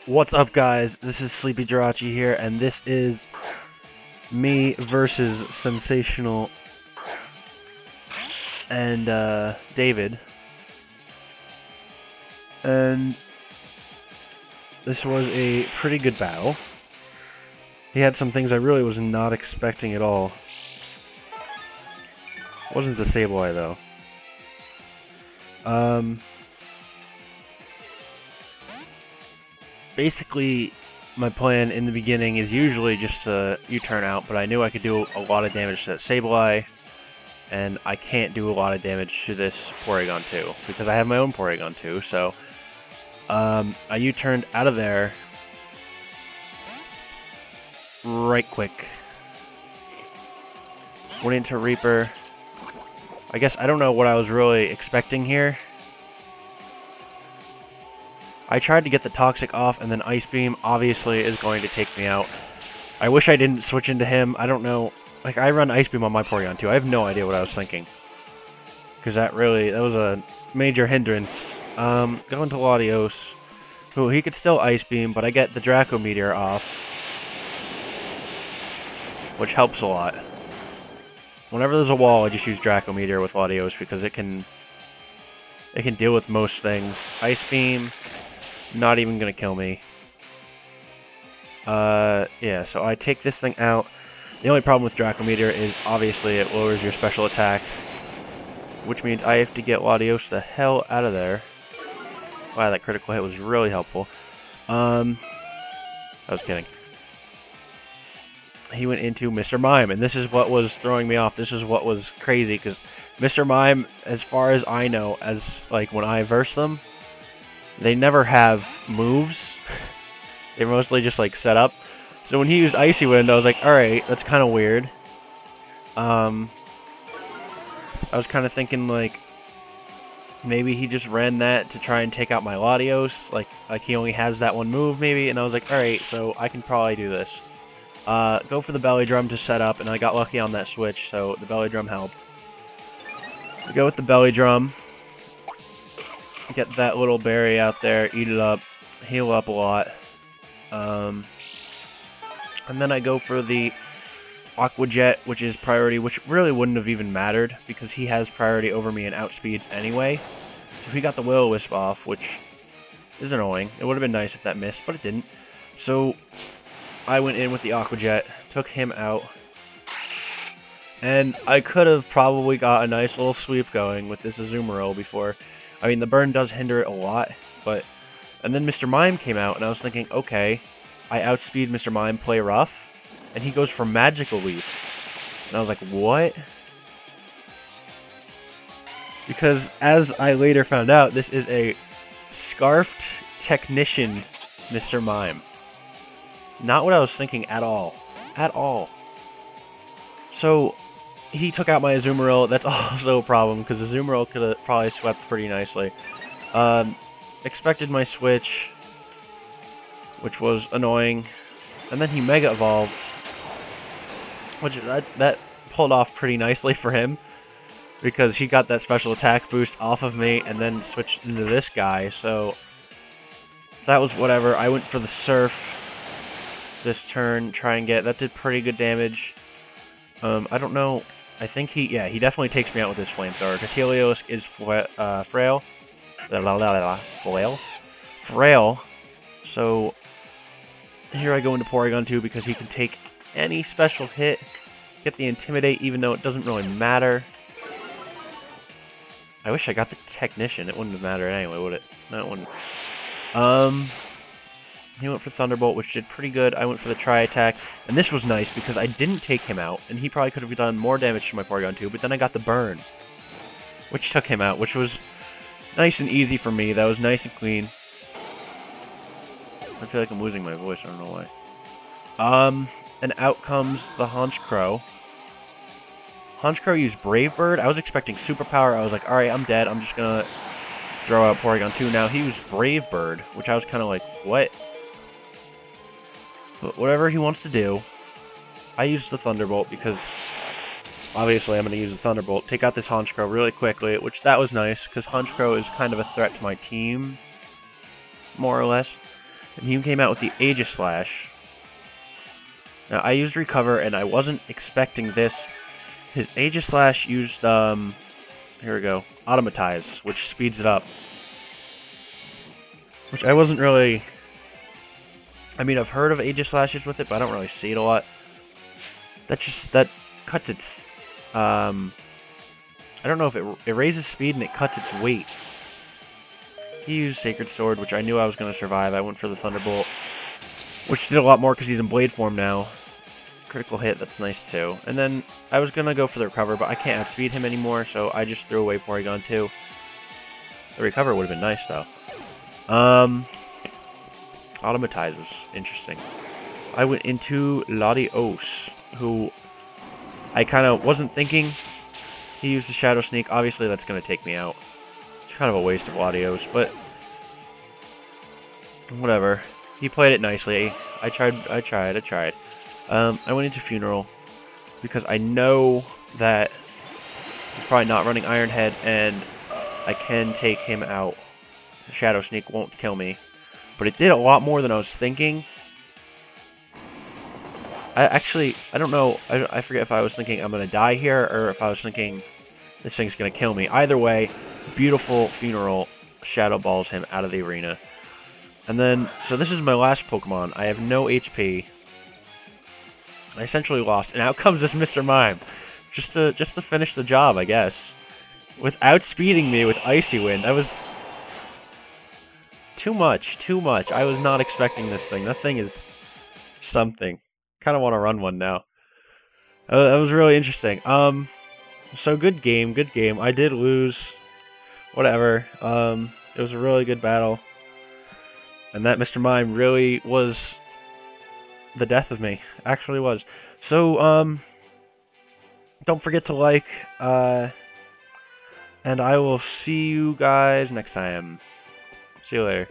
What's up, guys? This is Sleepy Jirachi here, and this is me versus Sensational and David. And this was a pretty good battle. He had some things I really was not expecting at all. Wasn't the Sableye though. Basically, my plan in the beginning is usually just to U-turn out, but I knew I could do a lot of damage to that Sableye, and I can't do a lot of damage to this Porygon 2, because I have my own Porygon 2, so I U-turned out of there right quick. Went into Reaper. I guess I don't know what I was really expecting here. I tried to get the Toxic off, and then Ice Beam obviously is going to take me out. I wish I didn't switch into him. I don't know. Like, I run Ice Beam on my Porygon too. I have no idea what I was thinking. Because that was a major hindrance. Going to Latios, who he could still Ice Beam, but I get the Draco Meteor off, which helps a lot. Whenever there's a wall, I just use Draco Meteor with Latios because it can deal with most things. Ice Beam, not even gonna kill me. Yeah, so I take this thing out. The only problem with Draco Meteor is obviously it lowers your special attack, which means I have to get Latios the hell out of there. Wow, that critical hit was really helpful. I was kidding. He went into Mr. Mime, and this is what was throwing me off. This is what was crazy, because Mr. Mime, as far as I know, like when I verse them, they never have moves. They're mostly just like set up. So when he used Icy Wind, I was like, alright, that's kind of weird. I was kind of thinking like, maybe he just ran that to try and take out my Latios. Like he only has that one move, maybe. And I was like, alright, so I can probably do this. Go for the Belly Drum to set up, and I got lucky on that switch, so the Belly Drum helped. We go with the Belly Drum. Get that little berry out there, eat it up, heal up a lot. And then I go for the Aqua Jet, which is priority, which really wouldn't have even mattered, because he has priority over me and outspeeds anyway. So he got the Will-O-Wisp off, which is annoying. It would have been nice if that missed, but it didn't. So I went in with the Aqua Jet, took him out, and I could have probably got a nice little sweep going with this Azumarill before. I mean, the burn does hinder it a lot, but... And then Mr. Mime came out, and I was thinking, okay, I outspeed Mr. Mime, play rough, and he goes for Magical Leaf. And I was like, what? Because, as I later found out, this is a Scarfed Technician Mr. Mime. Not what I was thinking at all. At all. So, he took out my Azumarill. That's also a problem, because Azumarill could have probably swept pretty nicely. Expected my switch, which was annoying. And then he Mega Evolved, which that pulled off pretty nicely for him, because he got that special attack boost off of me and then switched into this guy, so that was whatever. I went for the Surf this turn, try and get... That did pretty good damage. I don't know. I think he definitely takes me out with his Flamethrower, because Helios is frail. Frail. So here I go into Porygon 2 because he can take any special hit, get the Intimidate, even though it doesn't really matter. I wish I got the Technician. It wouldn't have mattered anyway, would it? No, it wouldn't. He went for Thunderbolt, which did pretty good. I went for the Tri-Attack, and this was nice because I didn't take him out, and he probably could have done more damage to my Porygon 2, but then I got the Burn, which took him out, which was nice and easy for me. That was nice and clean. I feel like I'm losing my voice, I don't know why. And out comes the Honchkrow. Honchkrow used Brave Bird. I was expecting Superpower. I was like, alright, I'm dead. I'm just gonna throw out Porygon 2. Now he used Brave Bird, which I was kind of like, what? But whatever he wants to do. I used the Thunderbolt because obviously I'm going to use the Thunderbolt. Take out this Honchkrow really quickly, which that was nice, because Honchkrow is kind of a threat to my team, more or less. And he came out with the Aegis Slash. Now, I used Recover, and I wasn't expecting this. His Aegis Slash used, here we go, Automatize, which speeds it up. Which I wasn't really... I mean, I've heard of Aegis Slashes with it, but I don't really see it a lot. That cuts its, I don't know if it raises speed and it cuts its weight. He used Sacred Sword, which I knew I was going to survive. I went for the Thunderbolt, which did a lot more because he's in Blade form now. Critical hit, that's nice too. And then I was going to go for the Recover, but I can't outspeed him anymore, so I just threw away Porygon 2. The Recover would have been nice, though. Automatize was interesting. I went into Latios, who I kind of wasn't thinking. He used the Shadow Sneak. Obviously, that's going to take me out. It's kind of a waste of Latios, but whatever. He played it nicely. I tried. I went into Funeral because I know that he's probably not running Iron Head, and I can take him out. The Shadow Sneak won't kill me, but it did a lot more than I was thinking. I don't know. I forget if I was thinking I'm going to die here or if I was thinking this thing's going to kill me. Either way, beautiful Funeral Shadow Balls him out of the arena. And then, so this is my last Pokemon. I have no HP. I essentially lost, and out comes this Mr. Mime. Just to finish the job, I guess. Without speeding me with Icy Wind. I was... Too much. I was not expecting this thing. That thing is something. Kind of want to run one now. That was really interesting. So good game. I did lose. Whatever. It was a really good battle. And that Mr. Mime really was the death of me. Actually was. So, don't forget to like, and I will see you guys next time. See you later.